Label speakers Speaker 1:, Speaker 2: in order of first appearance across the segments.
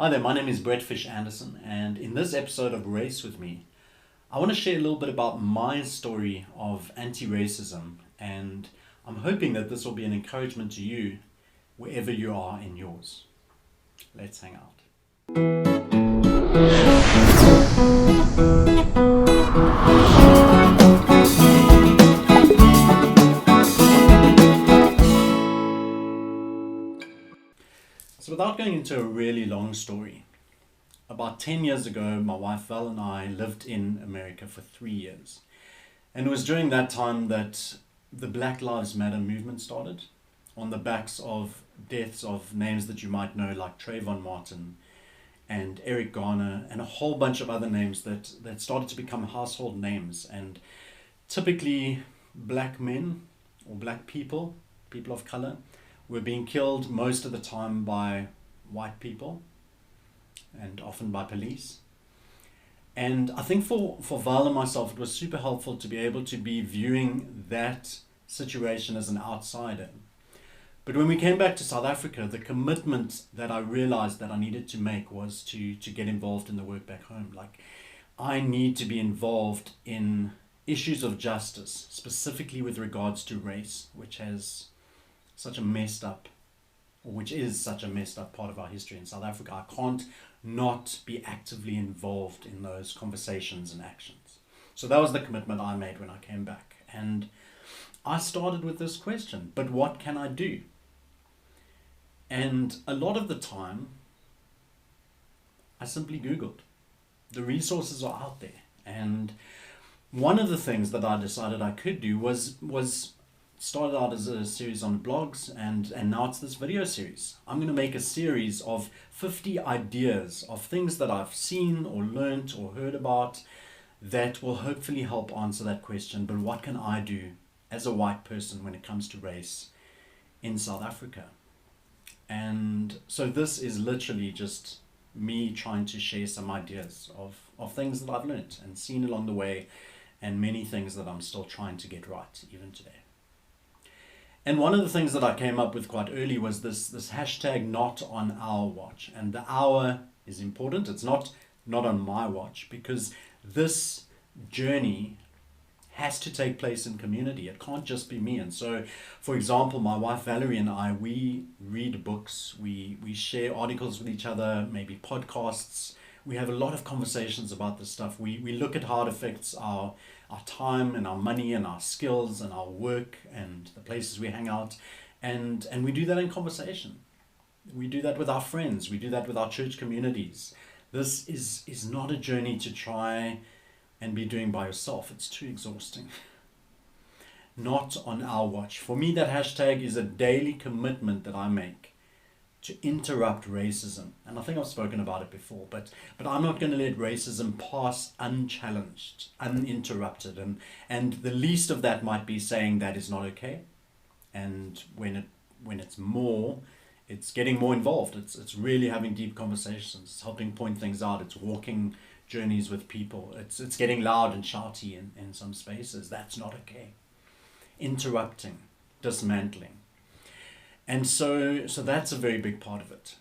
Speaker 1: Hi there, my name is Brett Fish Anderson, and in this episode of Race With Me, I want to share a little bit about my story of anti racism, and I'm hoping that this will be an encouragement to you wherever you are in yours. Let's hang out. So, without going into a really long story, about 10 years ago, my wife Val and I lived in America for 3 years. And it was during that time that the Black Lives Matter movement started, on the backs of deaths of names that you might know, like Trayvon Martin and Eric Garner, and a whole bunch of other names that started to become household names. And typically, black men or black people, people of color, were being killed most of the time by white people and often by police. And I think for Val and myself, it was super helpful to be able to be viewing that situation as an outsider. But when we came back to South Africa, the commitment that I realized that I needed to make was to get involved in the work back home. Like, I need to be involved in issues of justice, specifically with regards to race, which has such a messed up, or which is such a messed up part of our history in South Africa. I can't not be actively involved in those conversations and actions. So that was the commitment I made when I came back. And I started with this question, but what can I do? And a lot of the time, I simply Googled. The resources are out there. And one of the things that I decided I could do was started out as a series on blogs, and now it's this video series. I'm going to make a series of 50 ideas of things that I've seen or learnt or heard about that will hopefully help answer that question. But what can I do as a white person when it comes to race in South Africa? And so this is literally just me trying to share some ideas of things that I've learnt and seen along the way, and many things that I'm still trying to get right even today. And one of the things that I came up with quite early was this hashtag not on our watch. And the hour is important. It's not on my watch, because this journey has to take place in community. It can't just be me. And so, for example, my wife Valerie and I, we read books, we share articles with each other, maybe podcasts. We have a lot of conversations about this stuff. We look at how it affects our time and our money and our skills and our work and the places we hang out. And we do that in conversation. We do that with our friends. We do that with our church communities. This is not a journey to try and be doing by yourself. It's too exhausting. Not on our watch. For me, that hashtag is a daily commitment that I make to interrupt racism. And I think I've spoken about it before, but I'm not going to let racism pass unchallenged, uninterrupted. And the least of that might be saying that is not okay. And when it's getting more involved. It's really having deep conversations. It's helping point things out. It's walking journeys with people. It's getting loud and shouty in some spaces. That's not okay. Interrupting, dismantling. And so that's a very big part of it.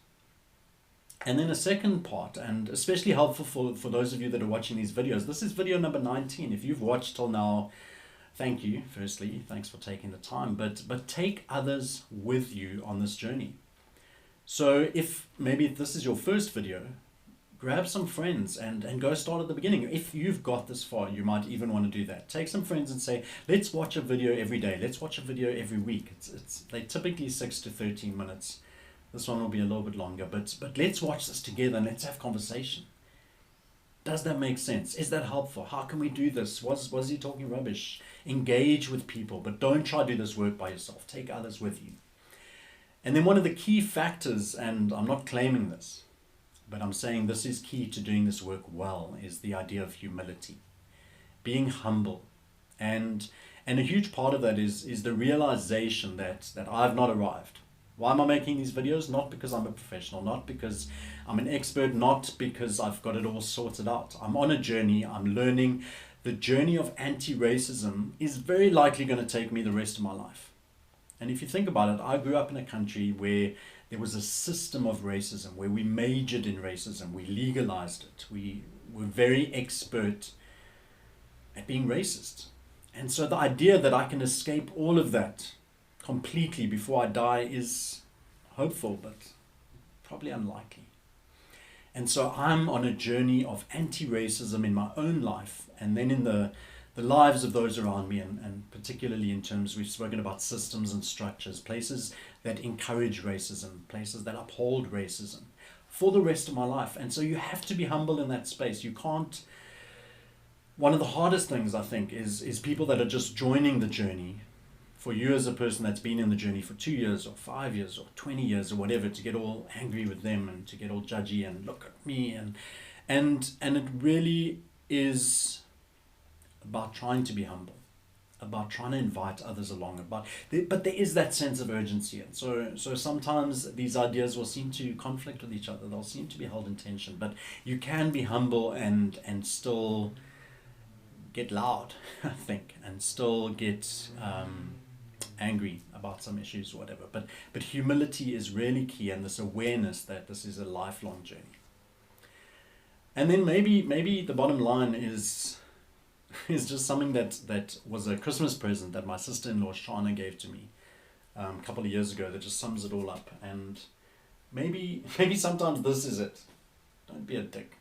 Speaker 1: And then a second part, and especially helpful for those of you that are watching these videos, this is video number 19. If you've watched till now, thank you, firstly. Thanks for taking the time. But take others with you on this journey. So if this is your first video, grab some friends and go start at the beginning. If you've got this far, you might even want to do that. Take some friends and say, let's watch a video every day. Let's watch a video every week. They're typically 6 to 13 minutes. This one will be a little bit longer, but let's watch this together and let's have conversation. Does that make sense? Is that helpful? How can we do this? Was he talking rubbish? Engage with people, but don't try to do this work by yourself. Take others with you. And then one of the key factors, and I'm not claiming this, but I'm saying this is key to doing this work well, is the idea of humility, being humble. And a huge part of that is the realization that I've not arrived. Why am I making these videos? Not because I'm a professional, not because I'm an expert, not because I've got it all sorted out. I'm on a journey, I'm learning. The journey of anti-racism is very likely going to take me the rest of my life. And if you think about it, I grew up in a country where there was a system of racism where we majored in racism, we legalized it, we were very expert at being racist. And so the idea that I can escape all of that completely before I die is hopeful, but probably unlikely. And so I'm on a journey of anti-racism in my own life, and then in the lives of those around me, and particularly in terms, we've spoken about systems and structures, places that encourage racism, places that uphold racism for the rest of my life. And so you have to be humble in that space. You can't, one of the hardest things I think is people that are just joining the journey. For you as a person that's been in the journey for 2 years or 5 years or 20 years or whatever, to get all angry with them and to get all judgy and look at me, and it really is about trying to be humble, about trying to invite others along, but there is that sense of urgency. And so sometimes these ideas will seem to conflict with each other, they'll seem to be held in tension, but you can be humble and still get loud, I think, and still get angry about some issues or whatever. But humility is really key, and this awareness that this is a lifelong journey. And then maybe the bottom line is just something that was a Christmas present that my sister-in-law Shana gave to me a couple of years ago, that just sums it all up. And maybe sometimes this is it. Don't be a dick.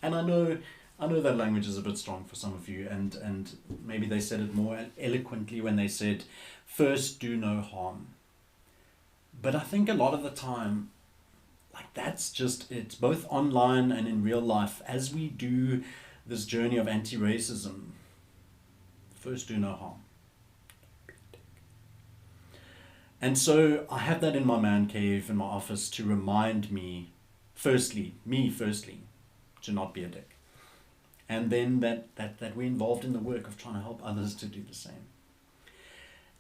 Speaker 1: And I know that language is a bit strong for some of you, and maybe they said it more eloquently when they said, first do no harm. But I think a lot of the time, like, that's just it, both online and in real life, as we do this journey of anti-racism. First do no harm. And so I have that in my man cave in my office to remind me firstly, to not be a dick. And then that we're involved in the work of trying to help others to do the same.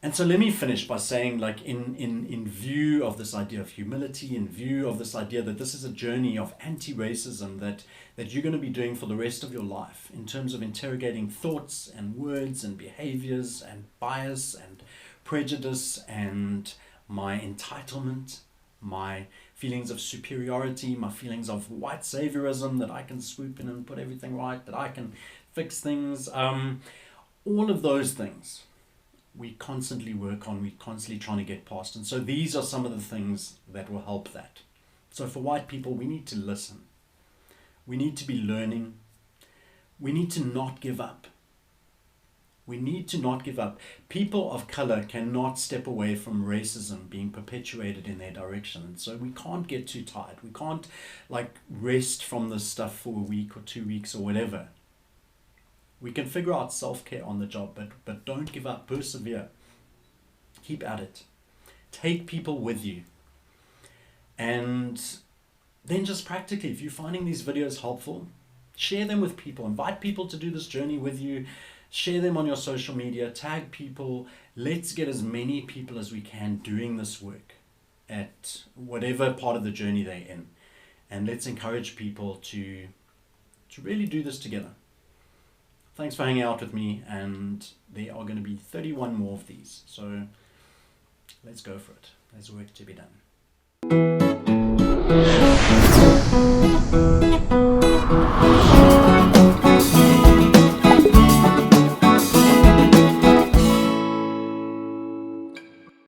Speaker 1: And so let me finish by saying, like, in view of this idea of humility, in view of this idea that this is a journey of anti-racism that you're going to be doing for the rest of your life, in terms of interrogating thoughts and words and behaviors and bias and prejudice and my entitlement, my feelings of superiority, my feelings of white saviorism, that I can swoop in and put everything right, that I can fix things, all of those things we constantly work on, we're constantly trying to get past. And so these are some of the things that will help that. So for white people, we need to listen. We need to be learning. We need to not give up. We need to not give up. People of color cannot step away from racism being perpetuated in their direction. And so we can't get too tired. We can't, like, rest from this stuff for a week or 2 weeks or whatever. We can figure out self-care on the job, but don't give up. Persevere. Keep at it. Take people with you. And then just practically, if you're finding these videos helpful, share them with people. Invite people to do this journey with you. Share them on your social media. Tag people. Let's get as many people as we can doing this work at whatever part of the journey they're in. And let's encourage people to really do this together. Thanks for hanging out with me, and there are going to be 31 more of these. So let's go for it. There's work to be done.